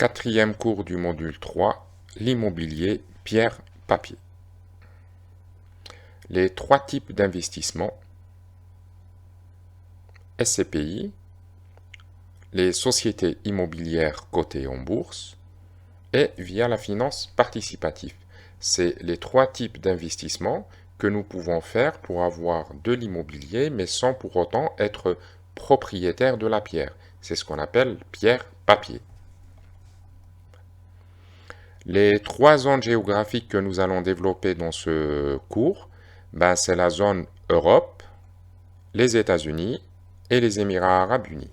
Quatrième cours du module 3, l'immobilier, pierre, papier. Les trois types d'investissement, SCPI, les sociétés immobilières cotées en bourse et via la finance participative. C'est les trois types d'investissement que nous pouvons faire pour avoir de l'immobilier, mais sans pour autant être propriétaire de la pierre. C'est ce qu'on appelle pierre-papier. Les trois zones géographiques que nous allons développer dans ce cours, c'est la zone Europe, les États-Unis et les Émirats arabes unis.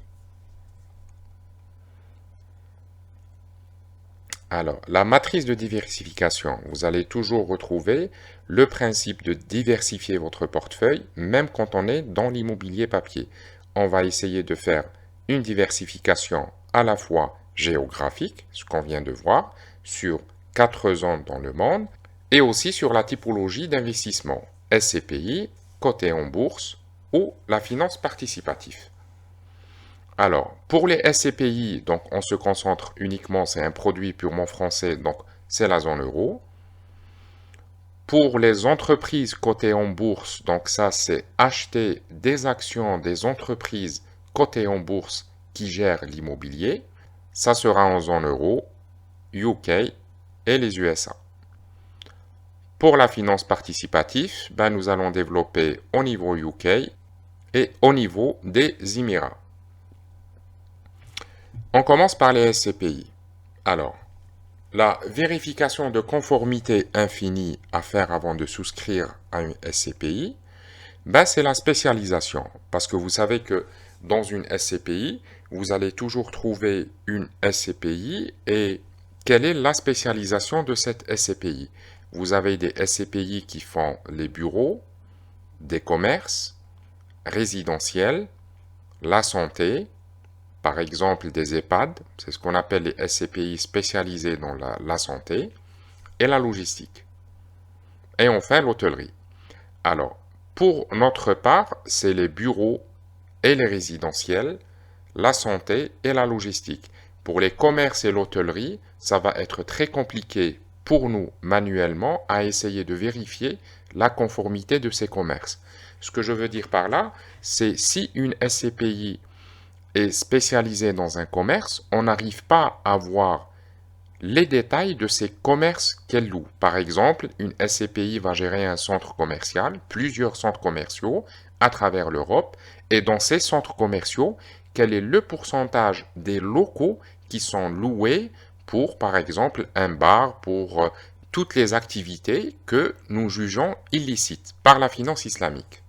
Alors, la matrice de diversification, vous allez toujours retrouver le principe de diversifier votre portefeuille, même quand on est dans l'immobilier papier. On va essayer de faire une diversification à la fois géographique, ce qu'on vient de voir, sur 4 zones dans le monde, et aussi sur la typologie d'investissement, SCPI, coté en bourse ou la finance participative. Alors, pour les SCPI, donc on se concentre uniquement, c'est un produit purement français, donc c'est la zone euro. Pour les entreprises cotées en bourse, donc ça c'est acheter des actions des entreprises cotées en bourse qui gèrent l'immobilier. Ça sera en zone euro, UK et les USA. Pour la finance participative, nous allons développer au niveau UK et au niveau des Émirats. On commence par les SCPI. Alors, la vérification de conformité infinie à faire avant de souscrire à une SCPI, c'est la spécialisation. Parce que vous savez que dans une SCPI, vous allez toujours trouver une SCPI et quelle est la spécialisation de cette SCPI? Vous avez des SCPI qui font les bureaux, des commerces, résidentiels, la santé, par exemple des EHPAD, c'est ce qu'on appelle les SCPI spécialisés dans la santé, et la logistique. Et enfin l'hôtellerie. Alors, pour notre part, c'est les bureaux et les résidentiels, la santé et la logistique. Pour les commerces et l'hôtellerie, ça va être très compliqué pour nous manuellement à essayer de vérifier la conformité de ces commerces. Ce que je veux dire par là, c'est si une SCPI est spécialisée dans un commerce, on n'arrive pas à voir les détails de ces commerces qu'elle loue. Par exemple, une SCPI va gérer un centre commercial, plusieurs centres commerciaux à travers l'Europe, et dans ces centres commerciaux, quel est le pourcentage des locaux qui sont loués pour, par exemple, un bar, pour toutes les activités que nous jugeons illicites par la finance islamique.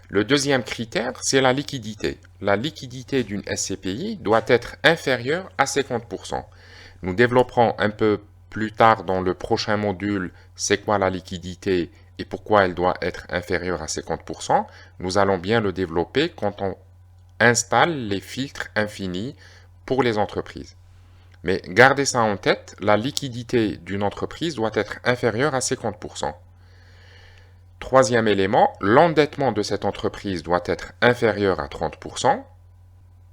Le deuxième critère, c'est la liquidité. La liquidité d'une SCPI doit être inférieure à 50%. Nous développerons un peu plus tard dans le prochain module c'est quoi la liquidité et pourquoi elle doit être inférieure à 50%. Nous allons bien le développer quand on installe les filtres infinis pour les entreprises. Mais gardez ça en tête, la liquidité d'une entreprise doit être inférieure à 50%. Troisième élément, l'endettement de cette entreprise doit être inférieur à 30%.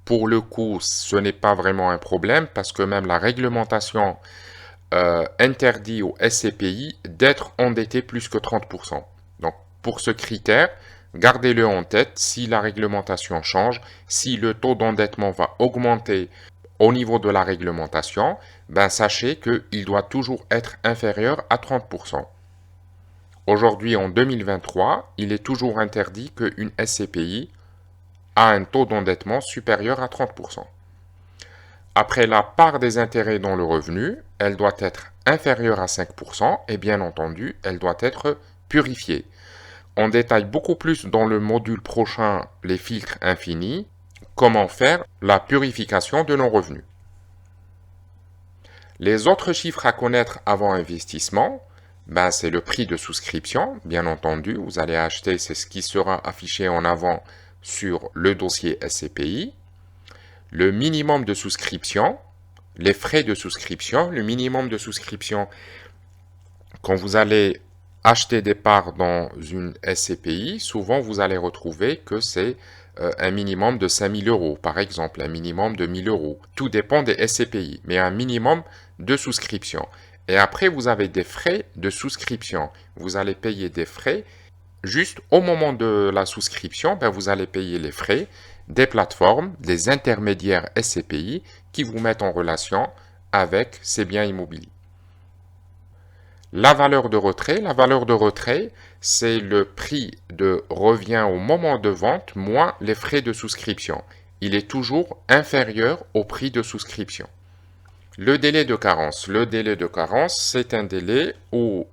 Pour le coup, ce n'est pas vraiment un problème parce que même la réglementation interdit aux SCPI d'être endetté plus que 30%. Donc, pour ce critère, gardez-le en tête. Si la réglementation change, si le taux d'endettement va augmenter au niveau de la réglementation, sachez qu'il doit toujours être inférieur à 30%. Aujourd'hui, en 2023, il est toujours interdit qu'une SCPI a un taux d'endettement supérieur à 30%. Après, la part des intérêts dans le revenu, elle doit être inférieure à 5% et bien entendu, elle doit être purifiée. On détaille beaucoup plus dans le module prochain les filtres infinis, comment faire la purification de nos revenus. Les autres chiffres à connaître avant investissement, c'est le prix de souscription, bien entendu. Vous allez acheter, c'est ce qui sera affiché en avant sur le dossier SCPI. Le minimum de souscription, les frais de souscription. Le minimum de souscription, quand vous allez acheter des parts dans une SCPI, souvent vous allez retrouver que c'est un minimum de 5 000 euros, par exemple, un minimum de 1 000 euros. Tout dépend des SCPI, mais un minimum de souscription. Et après, vous avez des frais de souscription. Vous allez payer des frais. Juste au moment de la souscription, vous allez payer les frais des plateformes, des intermédiaires SCPI qui vous mettent en relation avec ces biens immobiliers. La valeur de retrait, c'est le prix de revient au moment de vente moins les frais de souscription. Il est toujours inférieur au prix de souscription. Le délai de carence, c'est un délai où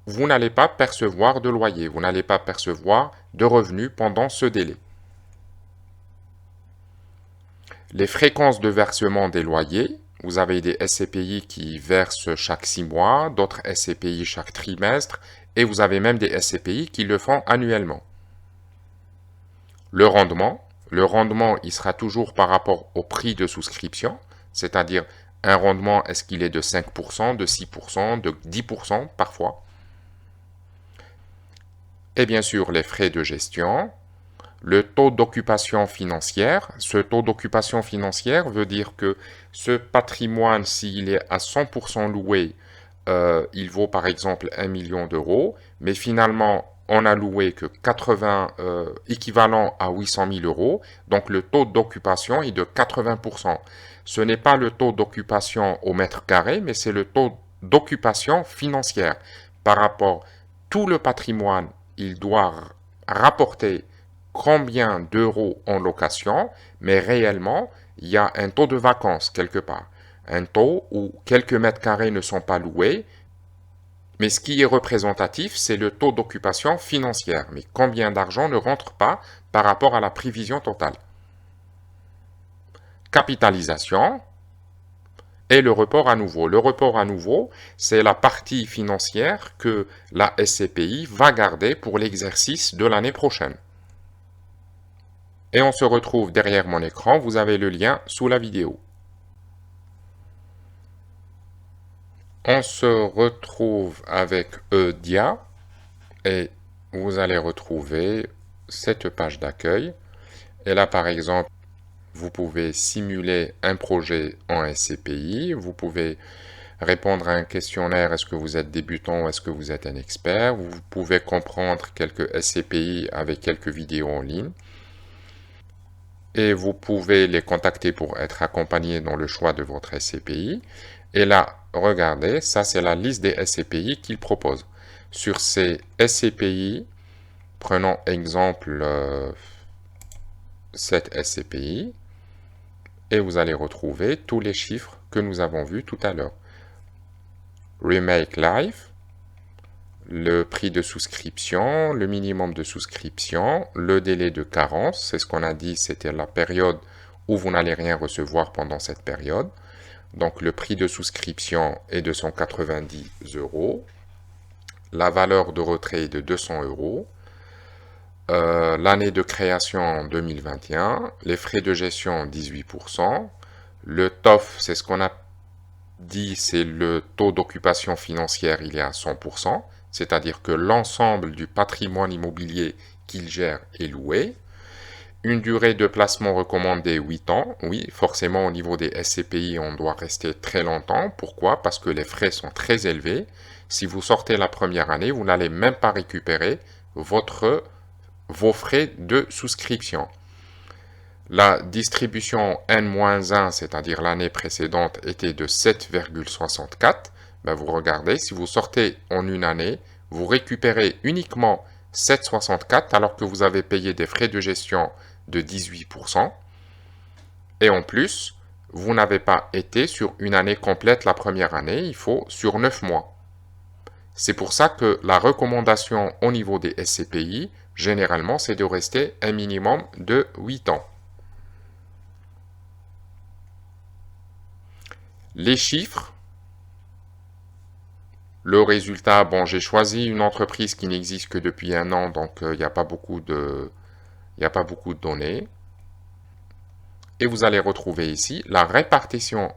vous n'allez pas percevoir de loyer, vous n'allez pas percevoir de revenus pendant ce délai. Les fréquences de versement des loyers, vous avez des SCPI qui versent chaque 6 mois, d'autres SCPI chaque trimestre, et vous avez même des SCPI qui le font annuellement. Le rendement, il sera toujours par rapport au prix de souscription, c'est-à-dire un rendement, est-ce qu'il est de 5%, de 6%, de 10% parfois. Et bien sûr, les frais de gestion, le taux d'occupation financière. Ce taux d'occupation financière veut dire que ce patrimoine, s'il est à 100% loué, il vaut par exemple 1 million d'euros, mais finalement, on a loué que 80 équivalent à 800 000 euros, donc le taux d'occupation est de 80%. Ce n'est pas le taux d'occupation au mètre carré, mais c'est le taux d'occupation financière. Par rapport à tout le patrimoine, il doit rapporter combien d'euros en location, mais réellement, il y a un taux de vacances quelque part. Un taux où quelques mètres carrés ne sont pas loués, mais ce qui est représentatif, c'est le taux d'occupation financière. Mais combien d'argent ne rentre pas par rapport à la prévision totale? Capitalisation et le report à nouveau. Le report à nouveau, c'est la partie financière que la SCPI va garder pour l'exercice de l'année prochaine. Et on se retrouve derrière mon écran, vous avez le lien sous la vidéo. On se retrouve avec EDIA et vous allez retrouver cette page d'accueil. Et là, par exemple, vous pouvez simuler un projet en SCPI, vous pouvez répondre à un questionnaire, est-ce que vous êtes débutant ou est-ce que vous êtes un expert, vous pouvez comprendre quelques SCPI avec quelques vidéos en ligne. Et vous pouvez les contacter pour être accompagné dans le choix de votre SCPI. Et là, regardez, ça c'est la liste des SCPI qu'ils proposent. Sur ces SCPI, prenons exemple cette SCPI, et vous allez retrouver tous les chiffres que nous avons vus tout à l'heure. Remake Life, le prix de souscription, le minimum de souscription, le délai de carence, c'est ce qu'on a dit, c'était la période où vous n'allez rien recevoir pendant cette période. Donc le prix de souscription est de 190 euros, la valeur de retrait est de 200 euros, l'année de création en 2021, les frais de gestion 18%, le TOF, c'est ce qu'on a dit, c'est le taux d'occupation financière, il est à 100%, c'est-à-dire que l'ensemble du patrimoine immobilier qu'il gère est loué. Une durée de placement recommandée 8 ans. Oui, forcément au niveau des SCPI, on doit rester très longtemps. Pourquoi? Parce que les frais sont très élevés. Si vous sortez la première année, vous n'allez même pas récupérer vos frais de souscription. La distribution N-1, c'est-à-dire l'année précédente, était de 7,64. Vous regardez, si vous sortez en une année, vous récupérez uniquement 7,64 alors que vous avez payé des frais de gestion de 18%. Et en plus, vous n'avez pas été sur une année complète la première année, il faut sur 9 mois. C'est pour ça que la recommandation au niveau des SCPI, généralement, c'est de rester un minimum de 8 ans. Les chiffres, le résultat, bon, j'ai choisi une entreprise qui n'existe que depuis un an, donc il n'y a pas beaucoup de données. Et vous allez retrouver ici la répartition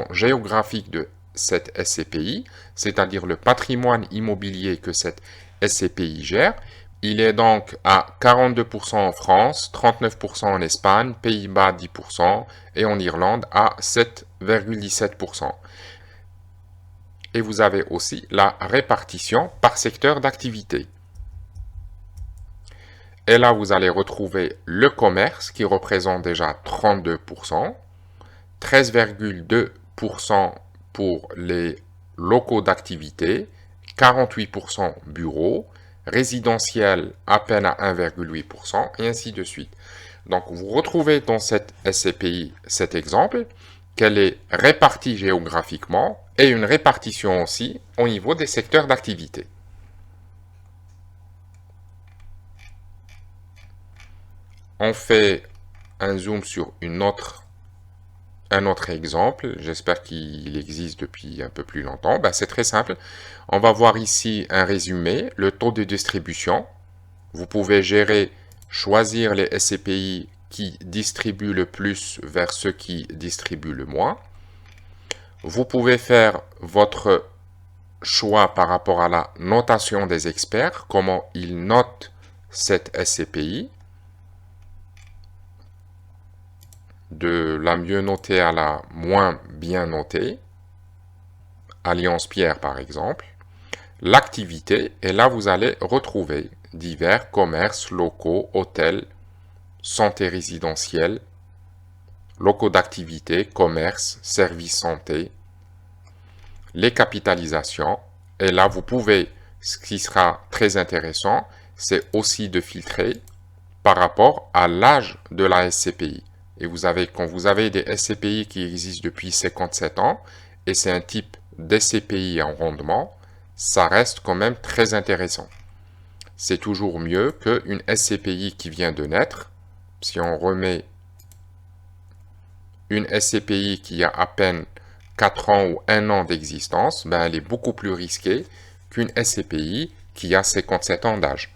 géographique de cette SCPI, c'est-à-dire le patrimoine immobilier que cette SCPI gère, Il est donc à 42% en France, 39% en Espagne, Pays-Bas 10% et en Irlande à 7,17%. Et vous avez aussi la répartition par secteur d'activité. Et là, vous allez retrouver le commerce qui représente déjà 32%, 13,2% pour les locaux d'activité, 48% bureaux, résidentiel à peine à 1,8% et ainsi de suite. Donc vous retrouvez dans cette SCPI cet exemple qu'elle est répartie géographiquement et une répartition aussi au niveau des secteurs d'activité. On fait un zoom sur un autre exemple, j'espère qu'il existe depuis un peu plus longtemps. C'est très simple. On va voir ici un résumé, le taux de distribution. Vous pouvez choisir les SCPI qui distribuent le plus vers ceux qui distribuent le moins. Vous pouvez faire votre choix par rapport à la notation des experts, comment ils notent cette SCPI. De la mieux notée à la moins bien notée, Alliance Pierre par exemple, l'activité, et là vous allez retrouver divers commerces, locaux, hôtels, santé résidentielle, locaux d'activité, commerce, services santé, les capitalisations, et là vous pouvez, ce qui sera très intéressant, c'est aussi de filtrer par rapport à l'âge de la SCPI. Et quand vous avez des SCPI qui existent depuis 57 ans, et c'est un type d'SCPI en rendement, ça reste quand même très intéressant. C'est toujours mieux qu'une SCPI qui vient de naître. Si on remet une SCPI qui a à peine 4 ans ou 1 an d'existence, elle est beaucoup plus risquée qu'une SCPI qui a 57 ans d'âge.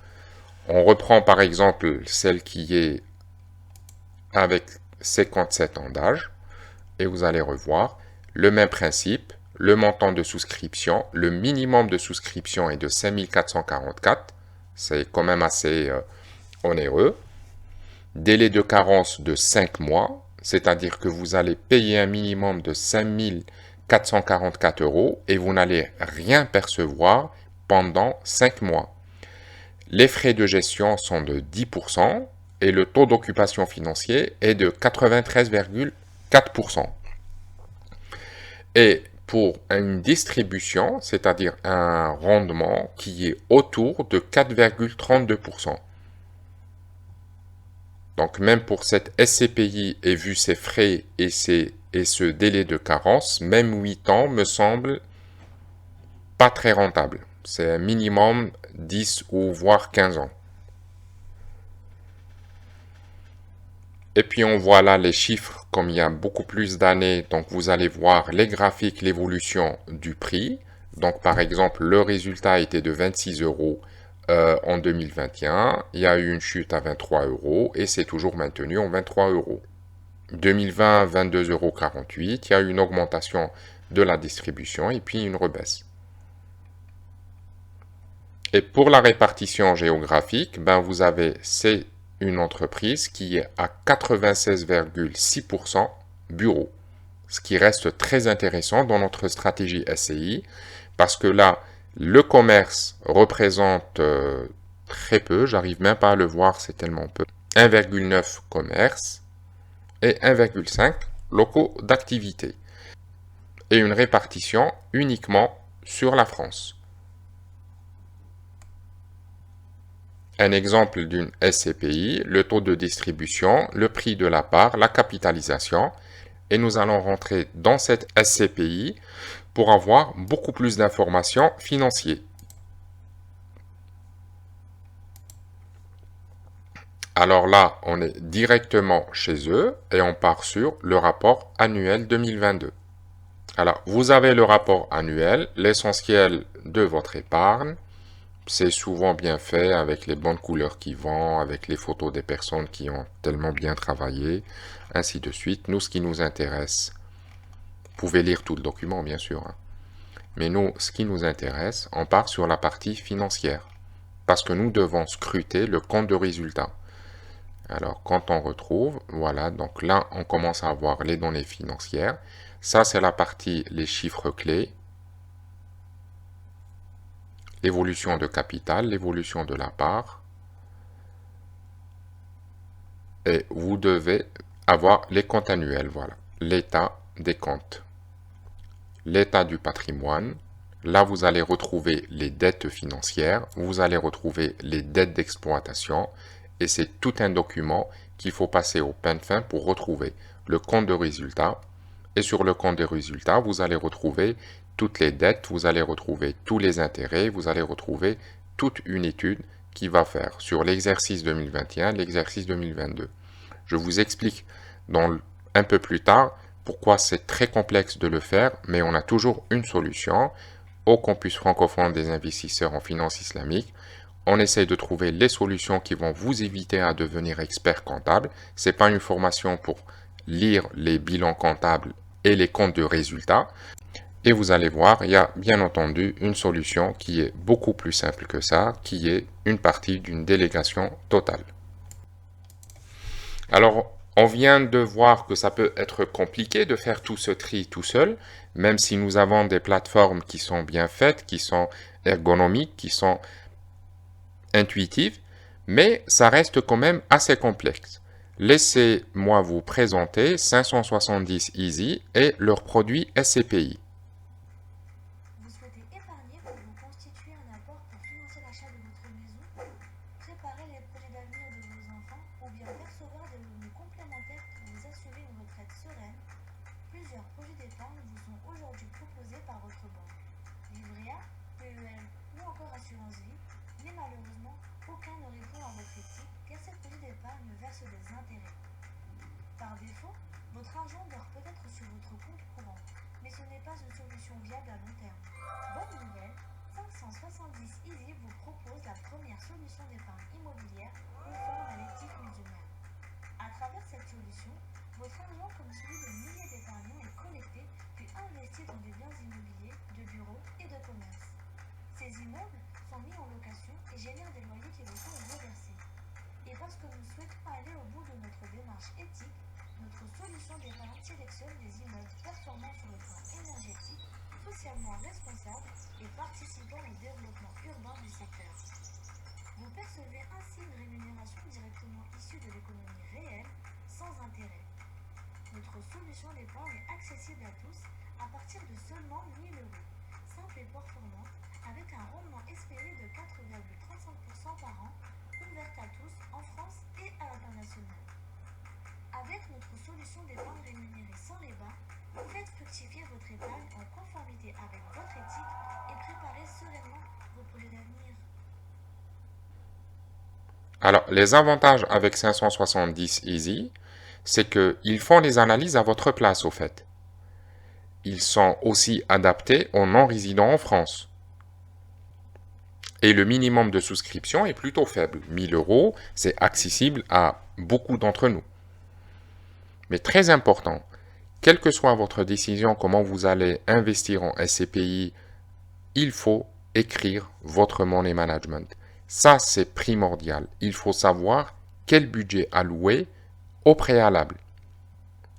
On reprend par exemple celle qui est avec 57 ans d'âge et vous allez revoir le même principe, le montant de souscription, le minimum de souscription est de 5 444, c'est quand même assez onéreux. Délai de carence de 5 mois, c'est-à-dire que vous allez payer un minimum de 5 444 € et vous n'allez rien percevoir pendant 5 mois. Les frais de gestion sont de 10% et le taux d'occupation financier est de 93,4%. Et pour une distribution, c'est-à-dire un rendement qui est autour de 4,32%. Donc même pour cette SCPI et vu ses frais et ce délai de carence, même 8 ans me semble pas très rentable. C'est un minimum 10 ou voire 15 ans. Et puis on voit là les chiffres comme il y a beaucoup plus d'années. Donc vous allez voir les graphiques, l'évolution du prix. Donc par exemple, le résultat était de 26 € en 2021. Il y a eu une chute à 23 € et c'est toujours maintenu en 23 €. 2020, 22,48 €. Il y a eu une augmentation de la distribution et puis une rebaisse. Et pour la répartition géographique, vous avez une entreprise qui est à 96,6% bureau. Ce qui reste très intéressant dans notre stratégie SCI parce que là, le commerce représente très peu, j'arrive même pas à le voir, c'est tellement peu. 1,9 commerce et 1,5 locaux d'activité. Et une répartition uniquement sur la France. Un exemple d'une SCPI, le taux de distribution, le prix de la part, la capitalisation. Et nous allons rentrer dans cette SCPI pour avoir beaucoup plus d'informations financières. Alors là, on est directement chez eux et on part sur le rapport annuel 2022. Alors, vous avez le rapport annuel, l'essentiel de votre épargne. C'est souvent bien fait avec les bonnes couleurs qui vont, avec les photos des personnes qui ont tellement bien travaillé, ainsi de suite. Nous, ce qui nous intéresse, vous pouvez lire tout le document bien sûr, mais nous, ce qui nous intéresse, on part sur la partie financière. parce que nous devons scruter le compte de résultat. Alors, quand on retrouve, voilà, donc là, on commence à avoir les données financières. Ça, c'est la partie, les chiffres clés, l'évolution de capital, l'évolution de la part. Et vous devez avoir les comptes annuels, voilà. L'état des comptes, l'état du patrimoine. Là, vous allez retrouver les dettes financières, vous allez retrouver les dettes d'exploitation, et c'est tout un document qu'il faut passer au peigne fin pour retrouver le compte de résultat. Et sur le compte de résultat, vous allez retrouver toutes les dettes, vous allez retrouver tous les intérêts, vous allez retrouver toute une étude qui va faire sur l'exercice 2021, l'exercice 2022. Je vous explique un peu plus tard pourquoi c'est très complexe de le faire, mais on a toujours une solution. Au campus francophone des investisseurs en finance islamique, on essaie de trouver les solutions qui vont vous éviter à devenir expert comptable. Ce n'est pas une formation pour lire les bilans comptables et les comptes de résultats. Et vous allez voir, il y a bien entendu une solution qui est beaucoup plus simple que ça, qui est une partie d'une délégation totale. Alors, on vient de voir que ça peut être compliqué de faire tout ce tri tout seul, même si nous avons des plateformes qui sont bien faites, qui sont ergonomiques, qui sont intuitives, mais ça reste quand même assez complexe. Laissez-moi vous présenter 570 Easy et leurs produits SCPI. Vous souhaitez épargner pour vous constituer un apport pour financer l'achat de votre maison, préparer les projets d'avenir de vos enfants ou bien percevoir des revenus complémentaires pour vous assurer une retraite sereine. Plusieurs projets d'épargne vous sont aujourd'hui proposés par votre banque. Livret A, PEL ou encore assurance vie, mais malheureusement, aucun ne répond à votre éthique car ces projets d'épargne versent des intérêts. Par défaut, votre argent dort peut-être sur votre compte courant, mais ce n'est pas une solution viable à long terme. Bonne nouvelle, 570 Easy vous propose la première solution d'épargne immobilière conforme à l'éthique musulmane. À travers cette solution, votre argent comme celui de milliers d'épargnants est collecté puis investi dans des biens immobiliers, de bureaux et de commerce. Ces immeubles sont mis en location et génèrent des loyers qui vous sont reversés. Et parce que nous souhaitons aller au bout de notre démarche éthique, notre solution d'épargne sélectionne des immeubles performants sur le plan énergétique, socialement responsables et participant au développement urbain du secteur. Vous percevez ainsi une rémunération directement issue de l'économie réelle, sans intérêt. Notre solution d'épargne est accessible à tous à partir de seulement 1 000 euros, simple et performante, avec un rendement espéré de 4,35% par an, ouverte à tous en France et à l'international. Avec notre solution d'épargne rémunérée sans les bas, vous faites fructifier votre épargne en conformité avec votre éthique et préparez sereinement vos projets d'avenir. Alors, les avantages avec 570 Easy, c'est qu'ils font les analyses à votre place, au fait. Ils sont aussi adaptés aux non-résidents en France. Et le minimum de souscription est plutôt faible. 1 000 euros, c'est accessible à beaucoup d'entre nous. Mais très important, quelle que soit votre décision, comment vous allez investir en SCPI, il faut écrire votre money management. Ça, c'est primordial. Il faut savoir quel budget allouer au préalable.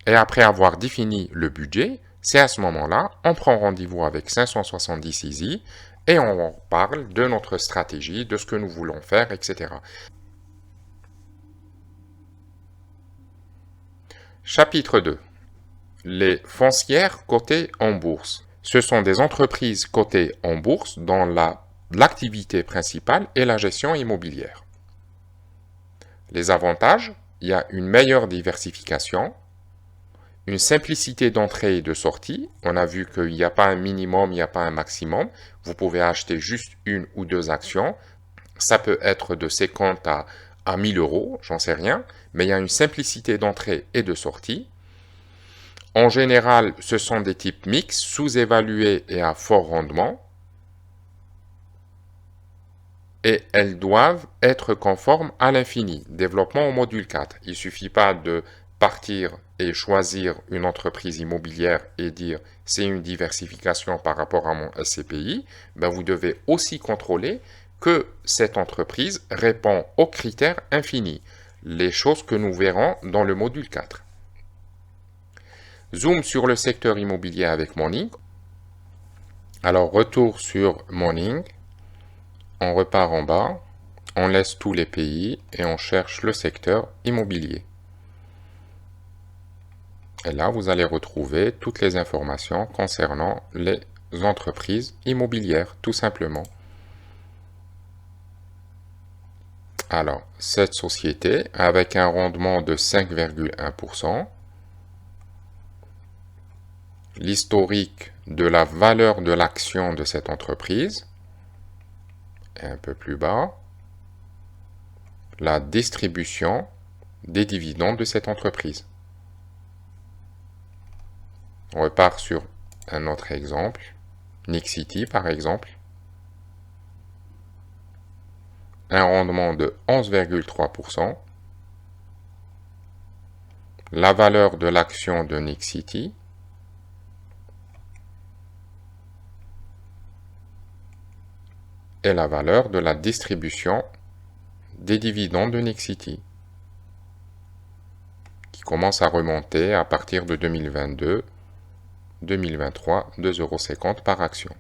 Et après avoir défini le budget, c'est à ce moment-là, on prend rendez-vous avec 570 Easy et on parle de notre stratégie, de ce que nous voulons faire, etc. Chapitre 2. Les foncières cotées en bourse. Ce sont des entreprises cotées en bourse dont l'activité principale est la gestion immobilière. Les avantages, il y a une meilleure diversification, une simplicité d'entrée et de sortie. On a vu qu'il n'y a pas un minimum, il n'y a pas un maximum. Vous pouvez acheter juste une ou deux actions. Ça peut être de 50 à 1 000 euros, j'en sais rien, mais il y a une simplicité d'entrée et de sortie. En général, ce sont des types mixtes, sous-évalués et à fort rendement. Et elles doivent être conformes à l'infini. Développement au module 4. Il ne suffit pas de partir et choisir une entreprise immobilière et dire c'est une diversification par rapport à mon SCPI. Ben vous devez aussi contrôler que cette entreprise répond aux critères infinis, les choses que nous verrons dans le module 4. Zoom sur le secteur immobilier avec Morning. Alors, retour sur Morning. On repart en bas, on laisse tous les pays et on cherche le secteur immobilier. Et là, vous allez retrouver toutes les informations concernant les entreprises immobilières, tout simplement. Alors, cette société, avec un rendement de 5,1%, l'historique de la valeur de l'action de cette entreprise, et un peu plus bas, la distribution des dividendes de cette entreprise. On repart sur un autre exemple, Nexity par exemple. Un rendement de 11,3%. La valeur de l'action de Nexity. Et la valeur de la distribution des dividendes de Nexity, qui commence à remonter à partir de 2022, 2023, 2,50 € par action.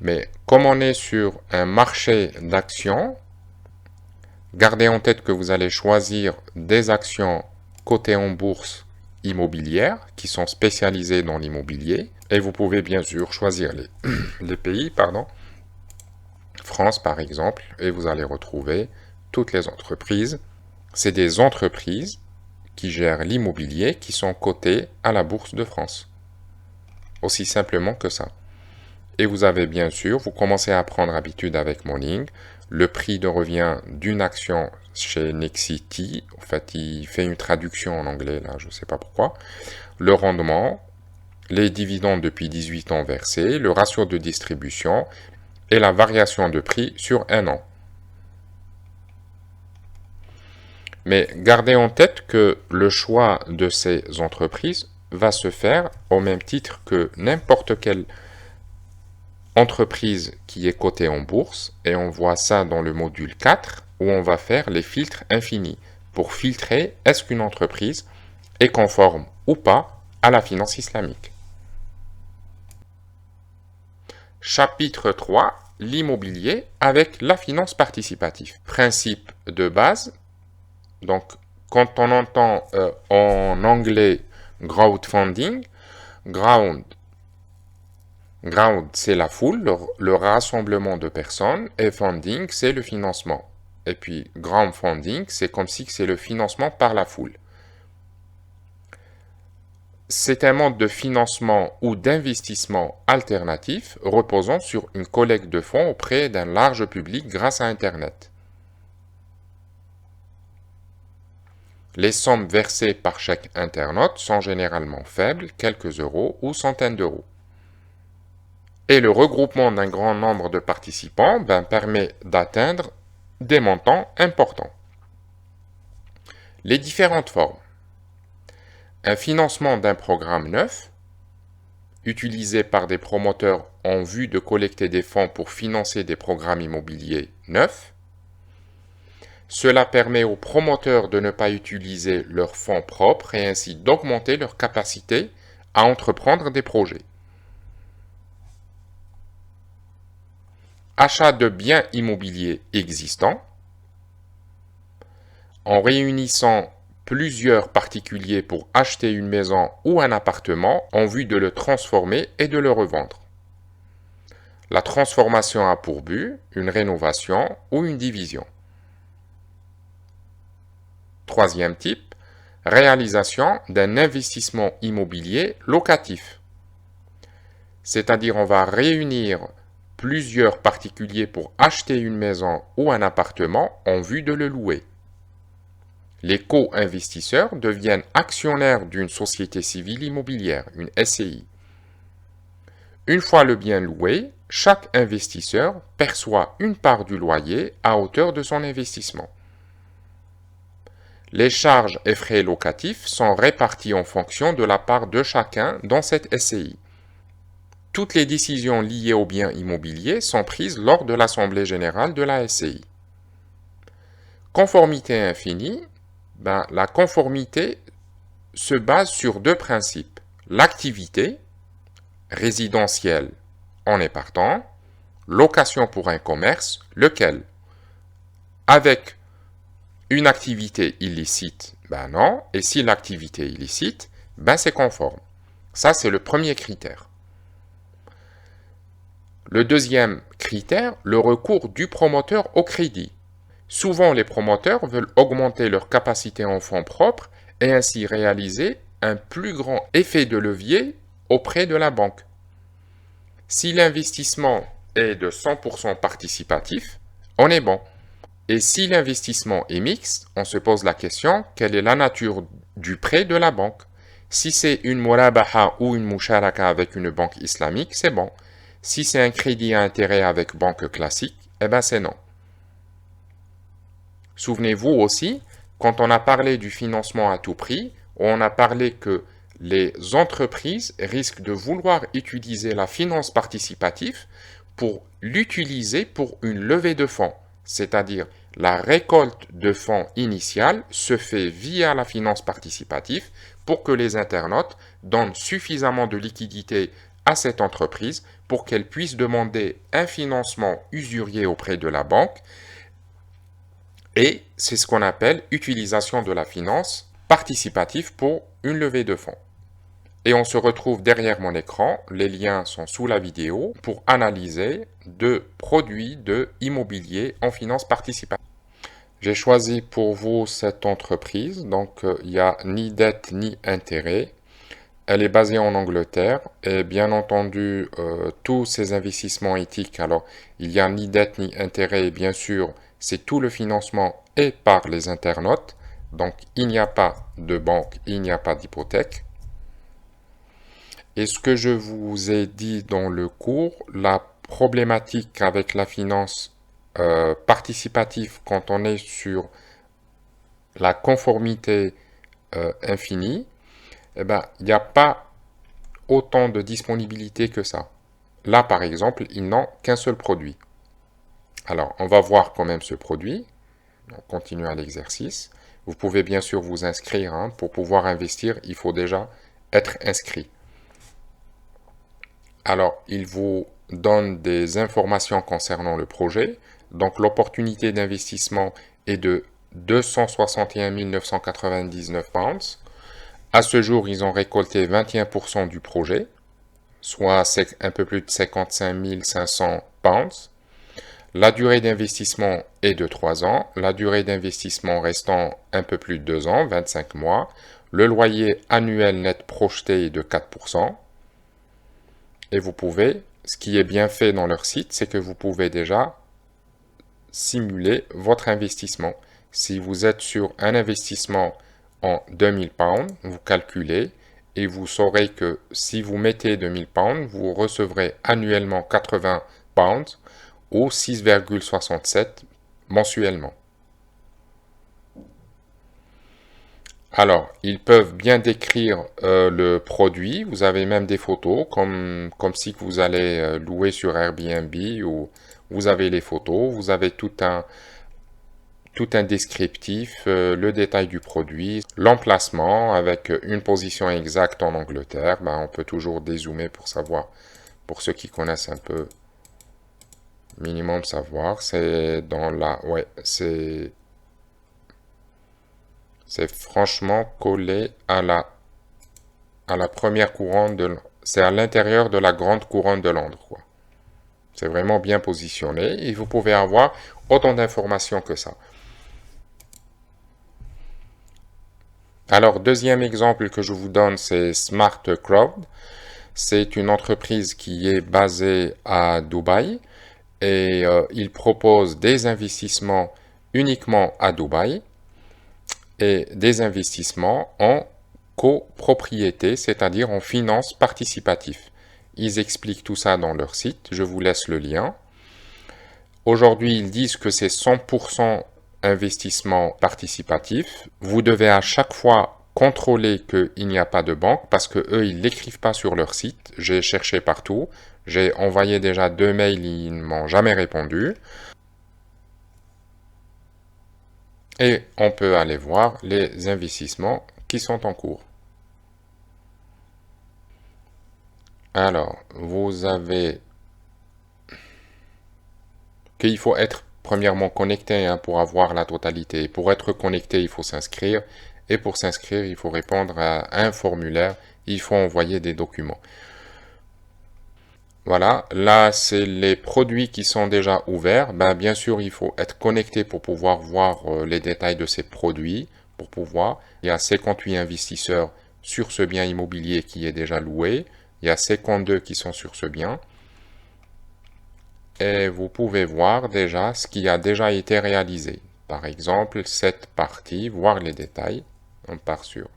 Mais comme on est sur un marché d'actions, gardez en tête que vous allez choisir des actions cotées en bourse immobilières qui sont spécialisées dans l'immobilier. Et vous pouvez bien sûr choisir les pays, France par exemple, et vous allez retrouver toutes les entreprises. C'est des entreprises qui gèrent l'immobilier qui sont cotées à la Bourse de France. Aussi simplement que ça. Et vous avez bien sûr, vous commencez à prendre habitude avec Morning, le prix de revient d'une action chez Nexity, en fait il fait une traduction en anglais là, je ne sais pas pourquoi, le rendement, les dividendes depuis 18 ans versés, le ratio de distribution et la variation de prix sur un an. Mais gardez en tête que le choix de ces entreprises va se faire au même titre que n'importe quelle entreprise qui est cotée en bourse, et on voit ça dans le module 4 où on va faire les filtres infinis pour filtrer est-ce qu'une entreprise est conforme ou pas à la finance islamique. Chapitre 3, l'immobilier avec la finance participative. Principe de base, donc quand on entend en anglais crowdfunding, Ground, c'est la foule, le rassemblement de personnes, et funding, c'est le financement. Et puis, crowdfunding, c'est comme si c'est le financement par la foule. C'est un mode de financement ou d'investissement alternatif reposant sur une collecte de fonds auprès d'un large public grâce à Internet. Les sommes versées par chaque internaute sont généralement faibles, quelques euros ou centaines d'euros. Et le regroupement d'un grand nombre de participants permet d'atteindre des montants importants. Les différentes formes. Un financement d'un programme neuf, utilisé par des promoteurs en vue de collecter des fonds pour financer des programmes immobiliers neufs. Cela permet aux promoteurs de ne pas utiliser leurs fonds propres et ainsi d'augmenter leur capacité à entreprendre des projets. Achat de biens immobiliers existants. En réunissant plusieurs particuliers pour acheter une maison ou un appartement en vue de le transformer et de le revendre. La transformation a pour but une rénovation ou une division. Troisième type, réalisation d'un investissement immobilier locatif. C'est-à-dire on va réunir plusieurs particuliers pour acheter une maison ou un appartement en vue de le louer. Les co-investisseurs deviennent actionnaires d'une société civile immobilière, une SCI. Une fois le bien loué, chaque investisseur perçoit une part du loyer à hauteur de son investissement. les charges et frais locatifs sont répartis en fonction de la part de chacun dans cette SCI. Toutes les décisions liées aux biens immobiliers sont prises lors de l'Assemblée générale de la SCI. Conformité infinie, la conformité se base sur deux principes. L'activité, résidentielle, on est partant, location pour un commerce, lequel, avec une activité illicite, non, et si l'activité est illicite, c'est conforme. Ça, c'est le premier critère. Le deuxième critère, le recours du promoteur au crédit. Souvent, les promoteurs veulent augmenter leur capacité en fonds propres et ainsi réaliser un plus grand effet de levier auprès de la banque. Si l'investissement est de 100% participatif, on est bon. Et si l'investissement est mixte, on se pose la question, quelle est la nature du prêt de la banque? Si c'est une murabaha ou une musharaka avec une banque islamique, c'est bon. Si c'est un crédit à intérêt avec banque classique, c'est non. Souvenez-vous aussi, quand on a parlé du financement à tout prix, on a parlé que les entreprises risquent de vouloir utiliser la finance participative pour l'utiliser pour une levée de fonds. C'est-à-dire, la récolte de fonds initiale se fait via la finance participative pour que les internautes donnent suffisamment de liquidité à cette entreprise pour qu'elle puisse demander un financement usurier auprès de la banque. Et c'est ce qu'on appelle utilisation de la finance participative pour une levée de fonds. Et on se retrouve derrière mon écran, les liens sont sous la vidéo, pour analyser deux produits de immobilier en finance participative. J'ai choisi pour vous cette entreprise, donc il n'y a ni dette ni intérêt. Elle est basée en Angleterre et bien entendu, tous ces investissements éthiques, alors il n'y a ni dette ni intérêt, et bien sûr, c'est tout le financement est par les internautes, donc il n'y a pas de banque, il n'y a pas d'hypothèque. Et ce que je vous ai dit dans le cours, la problématique avec la finance participative quand on est sur la conformité infinie, il n'y a pas autant de disponibilité que ça. Là, par exemple, ils n'ont qu'un seul produit. Alors, on va voir quand même ce produit. On continue à l'exercice. Vous pouvez bien sûr vous inscrire. Pour pouvoir investir, il faut déjà être inscrit. Alors, il vous donne des informations concernant le projet. Donc, l'opportunité d'investissement est de 261 999 pounds. À ce jour, ils ont récolté 21% du projet, soit un peu plus de 55 500 pounds. La durée d'investissement est de 3 ans. La durée d'investissement restant un peu plus de 2 ans, 25 mois. Le loyer annuel net projeté est de 4%. Et vous pouvez, ce qui est bien fait dans leur site, c'est que vous pouvez déjà simuler votre investissement. Si vous êtes sur un investissement en 2000 pounds, vous calculez et vous saurez que si vous mettez 2000 pounds, vous recevrez annuellement 80 pounds ou 6,67 mensuellement. Alors, ils peuvent bien décrire le produit. Vous avez même des photos, comme si vous allez louer sur Airbnb, où vous avez les photos, vous avez tout un descriptif, le détail du produit, l'emplacement avec une position exacte en Angleterre. On peut toujours dézoomer pour savoir, pour ceux qui connaissent un peu, minimum savoir. C'est dans la, ouais, c'est franchement collé à la première couronne c'est à l'intérieur de la grande couronne de Londres, quoi. C'est vraiment bien positionné et vous pouvez avoir autant d'informations que ça. Alors, deuxième exemple que je vous donne, c'est Smart Crowd. C'est une entreprise qui est basée à Dubaï et il propose des investissements uniquement à Dubaï et des investissements en copropriété, c'est-à-dire en finance participative. Ils expliquent tout ça dans leur site, je vous laisse le lien. Aujourd'hui, ils disent que c'est 100% investissement participatif, vous devez à chaque fois contrôler qu'il n'y a pas de banque parce que eux ils l'écrivent pas sur leur site. J'ai cherché partout, j'ai envoyé déjà 2 mails, ils ne m'ont jamais répondu. Et on peut aller voir les investissements qui sont en cours. Alors, vous avez qu'il faut être premièrement connecté pour avoir la totalité. Pour être connecté, il faut s'inscrire. Et pour s'inscrire, il faut répondre à un formulaire. Il faut envoyer des documents. Voilà, là, c'est les produits qui sont déjà ouverts. Bien sûr, il faut être connecté pour pouvoir voir les détails de ces produits. Il y a 58 investisseurs sur ce bien immobilier qui est déjà loué. Il y a 52 qui sont sur ce bien. Et vous pouvez voir déjà ce qui a déjà été réalisé. Par exemple, cette partie, voir les détails. On part sur.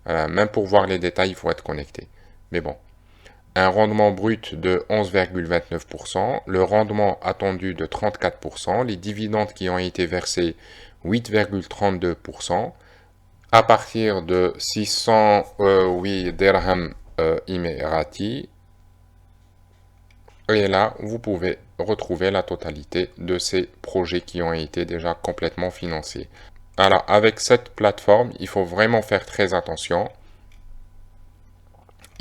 Voilà, même pour voir les détails, il faut être connecté. Mais bon. Un rendement brut de 11,29%, le rendement attendu de 34%, les dividendes qui ont été versés 8,32%, à partir de 608 dirhams émiratis. Et là, vous pouvez retrouver la totalité de ces projets qui ont été déjà complètement financés. Alors, avec cette plateforme, il faut vraiment faire très attention.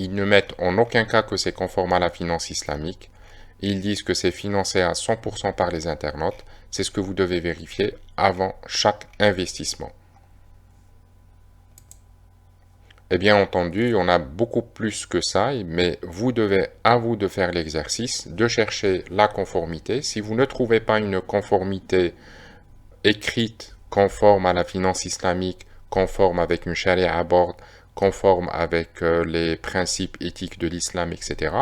Ils ne mettent en aucun cas que c'est conforme à la finance islamique. Ils disent que c'est financé à 100% par les internautes. C'est ce que vous devez vérifier avant chaque investissement. Et bien entendu, on a beaucoup plus que ça, mais vous devez à vous de faire l'exercice, de chercher la conformité. Si vous ne trouvez pas une conformité écrite conforme à la finance islamique, conforme avec une charia à bord, conforme avec les principes éthiques de l'islam, etc.,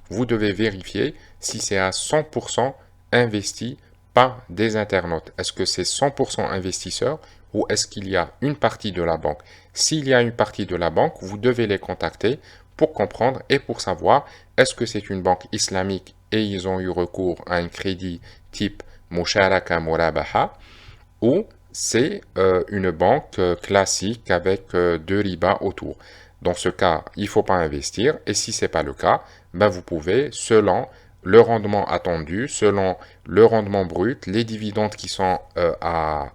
vous devez vérifier si c'est à 100% investi par des internautes. Est-ce que c'est 100% investisseurs ou est-ce qu'il y a une partie de la banque? S'il y a une partie de la banque, vous devez les contacter pour comprendre et pour savoir est-ce que c'est une banque islamique et ils ont eu recours à un crédit type Musharaka Murabaha ou c'est une banque classique avec deux ribas autour. Dans ce cas, il ne faut pas investir. Et si ce n'est pas le cas, vous pouvez, selon le rendement attendu, selon le rendement brut, les dividendes qui sont à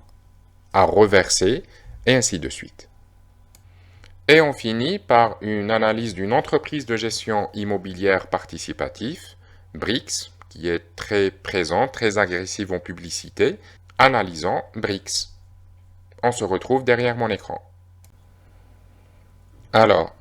reverser, et ainsi de suite. Et on finit par une analyse d'une entreprise de gestion immobilière participative, BRICS, qui est très présente, très agressive en publicité. Analysant BRICS. On se retrouve derrière mon écran. Alors,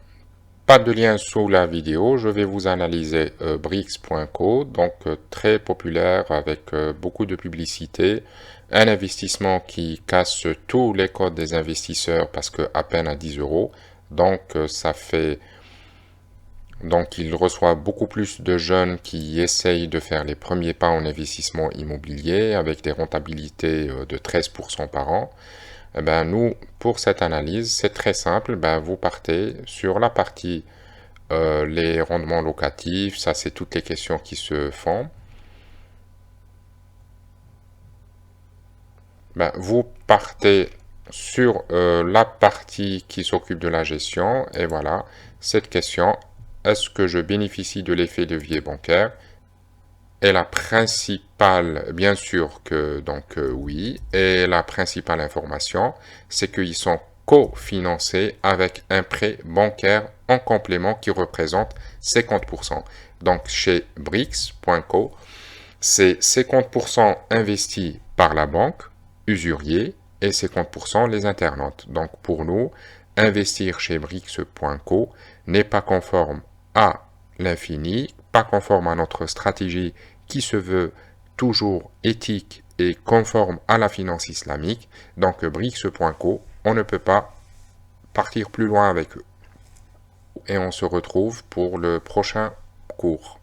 pas de lien sous la vidéo, je vais vous analyser BRICS.co, donc très populaire avec beaucoup de publicité, un investissement qui casse tous les codes des investisseurs parce que à peine à 10 euros, donc ça fait... Donc, il reçoit beaucoup plus de jeunes qui essayent de faire les premiers pas en investissement immobilier avec des rentabilités de 13% par an. Nous, pour cette analyse, c'est très simple. Vous partez sur la partie les rendements locatifs. Ça, c'est toutes les questions qui se font. Vous partez sur la partie qui s'occupe de la gestion. Et voilà, cette question... Est-ce que je bénéficie de l'effet levier bancaire? Et la principale, bien sûr que oui, et la principale information, c'est qu'ils sont cofinancés avec un prêt bancaire en complément qui représente 50%. Donc chez BRICS.co, c'est 50% investi par la banque, usurier, et 50% les internautes. Donc pour nous, investir chez BRICS.co n'est pas conforme à l'infini, pas conforme à notre stratégie qui se veut toujours éthique et conforme à la finance islamique. Donc BRICS.co, on ne peut pas partir plus loin avec eux. Et on se retrouve pour le prochain cours.